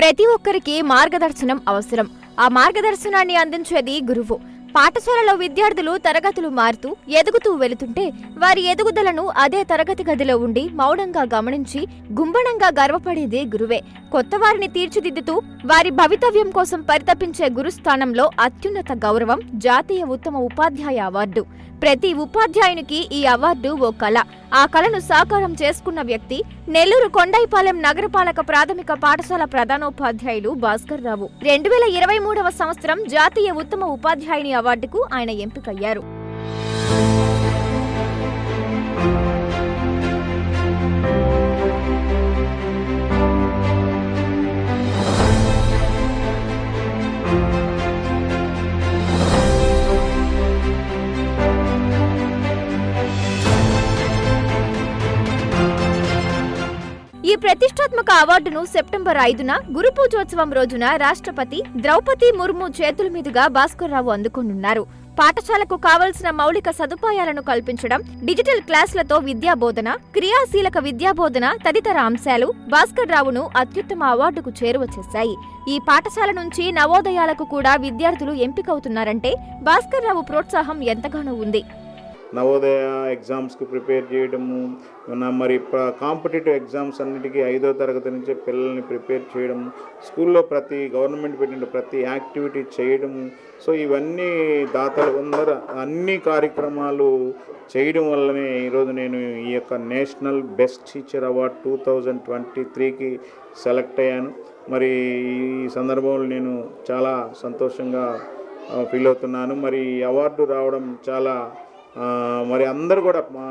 ప్రతి ఒక్కరికి మార్గదర్శనం అవసరం. ఆ మార్గదర్శనాన్ని అందించేది గురువు. పాఠశాలలో విద్యార్థులు తరగతులు మారుతూ ఎదుగుతూ వెళుతుంటే వారి ఎదుగుదలను అదే తరగతి గదిలో ఉండి మౌనంగా గమనించి గుంబనంగా గర్వపడేదే గురువే. కొత్త వారిని తీర్చిదిద్దుతూ వారి భవితవ్యం కోసం పరితపించే గురుస్థానంలో అత్యున్నత గౌరవం జాతీయ ఉత్తమ ఉపాధ్యాయ అవార్డు. ప్రతి ఉపాధ్యాయునికి ఈ అవార్డు ఓ కళ. ఆ కళను సాకారం చేసుకున్న వ్యక్తి నెల్లూరు కొండైపాలెం నగరపాలక ప్రాథమిక పాఠశాల ప్రధానోపాధ్యాయులు భాస్కర్ రావు. 2023వ సంవత్సరం జాతీయ ఉత్తమ ఉపాధ్యాయుని అవార్డుకు ఆయన ఎంపికయ్యారు. ఈ ప్రతిష్టాత్మక అవార్డును సెప్టెంబర్ 5న గురు పూజోత్సవం రోజున రాష్ట్రపతి ద్రౌపది ముర్ము చేతుల మీదుగా భాస్కర్ రావు అందుకోనున్నారు. పాఠశాలకు కావలసిన మౌలిక సదుపాయాలను కల్పించడం, డిజిటల్ క్లాసులతో విద్యాబోధన, క్రియాశీలక విద్యాబోధన తదితర అంశాలు భాస్కర్ రావును అత్యుత్తమ అవార్డుకు చేరువ చేశాయి. ఈ పాఠశాల నుంచి నవోదయాలకు కూడా విద్యార్థులు ఎంపికవుతున్నారంటే భాస్కర్ రావు ప్రోత్సాహం ఎంతగానో ఉంది. నవోదయ ఎగ్జామ్స్కి ప్రిపేర్ చేయడము, మరి కాంపిటేటివ్ ఎగ్జామ్స్ అన్నిటికీ 5వ తరగతి నుంచే పిల్లల్ని ప్రిపేర్ చేయడము, స్కూల్లో గవర్నమెంట్ పెట్టిన ప్రతి యాక్టివిటీ చేయడము. సో ఇవన్నీ దాతలు అందరూ అన్ని కార్యక్రమాలు చేయడం వల్లనే ఈరోజు నేను ఈ యొక్క నేషనల్ బెస్ట్ టీచర్ అవార్డ్ 2023కి సెలెక్ట్ అయ్యాను. మరి ఈ సందర్భంలో నేను చాలా సంతోషంగా ఫీల్ అవుతున్నాను. మరి ఈ అవార్డు రావడం చాలా మరి అందరూ కూడా మా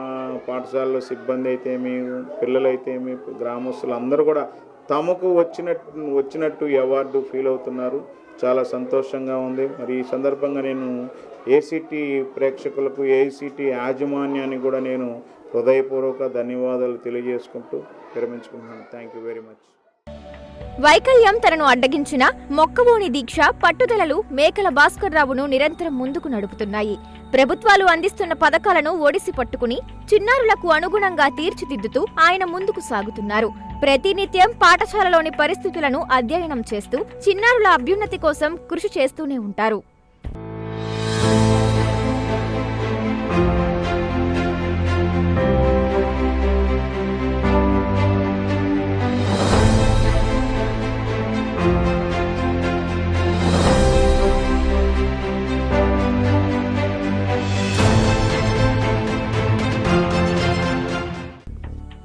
పాఠశాలలో సిబ్బంది అయితేమి, పిల్లలైతేమి, గ్రామస్తులు అందరూ కూడా తమకు వచ్చినట్టు ఈ అవార్డు ఫీల్ అవుతున్నారు. చాలా సంతోషంగా ఉంది. మరి ఈ సందర్భంగా నేను ఏసీటీ ప్రేక్షకులకు, ఏసీటీ యాజమాన్యాన్ని కూడా నేను హృదయపూర్వక ధన్యవాదాలు తెలియజేసుకుంటూ విరమించుకుంటున్నాను. Thank you very much. వైకల్యం తనను అడ్డగించిన మొక్కవోని దీక్ష, పట్టుదలలు మేకల భాస్కర్ రావును నిరంతరం ముందుకు నడుపుతున్నాయి. ప్రభుత్వాలు అందిస్తున్న పథకాలను ఒడిసి పట్టుకుని చిన్నారులకు అనుగుణంగా తీర్చిదిద్దుతూ ఆయన ముందుకు సాగుతున్నారు. ప్రతినిత్యం పాఠశాలలోని పరిస్థితులను అధ్యయనం చేస్తూ చిన్నారుల అభ్యున్నతి కోసం కృషి చేస్తూనే ఉంటారు.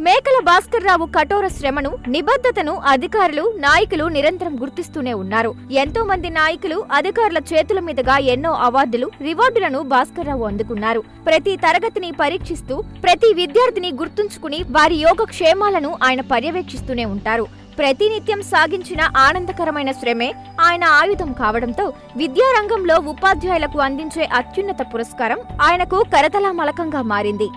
మేకల భాస్కర్ రావు కఠోర శ్రమను, నిబద్ధతను అధికారులు, నాయకులు నిరంతరం గుర్తిస్తూనే ఉన్నారు. ఎంతో మంది నాయకులు, అధికారుల చేతుల మీదుగా ఎన్నో అవార్డులు, రివార్డులను భాస్కర్ రావు అందుకున్నారు. ప్రతి తరగతిని పరీక్షిస్తూ ప్రతి విద్యార్థిని గుర్తుంచుకుని వారి యోగక్షేమాలను ఆయన పర్యవేక్షిస్తూనే ఉంటారు. ప్రతినిత్యం సాగించిన ఆనందకరమైన శ్రమే ఆయన ఆయుధం కావడంతో విద్యారంగంలో ఉపాధ్యాయులకు అందించే అత్యున్నత పురస్కారం ఆయనకు కరతలామలకంగా మారింది.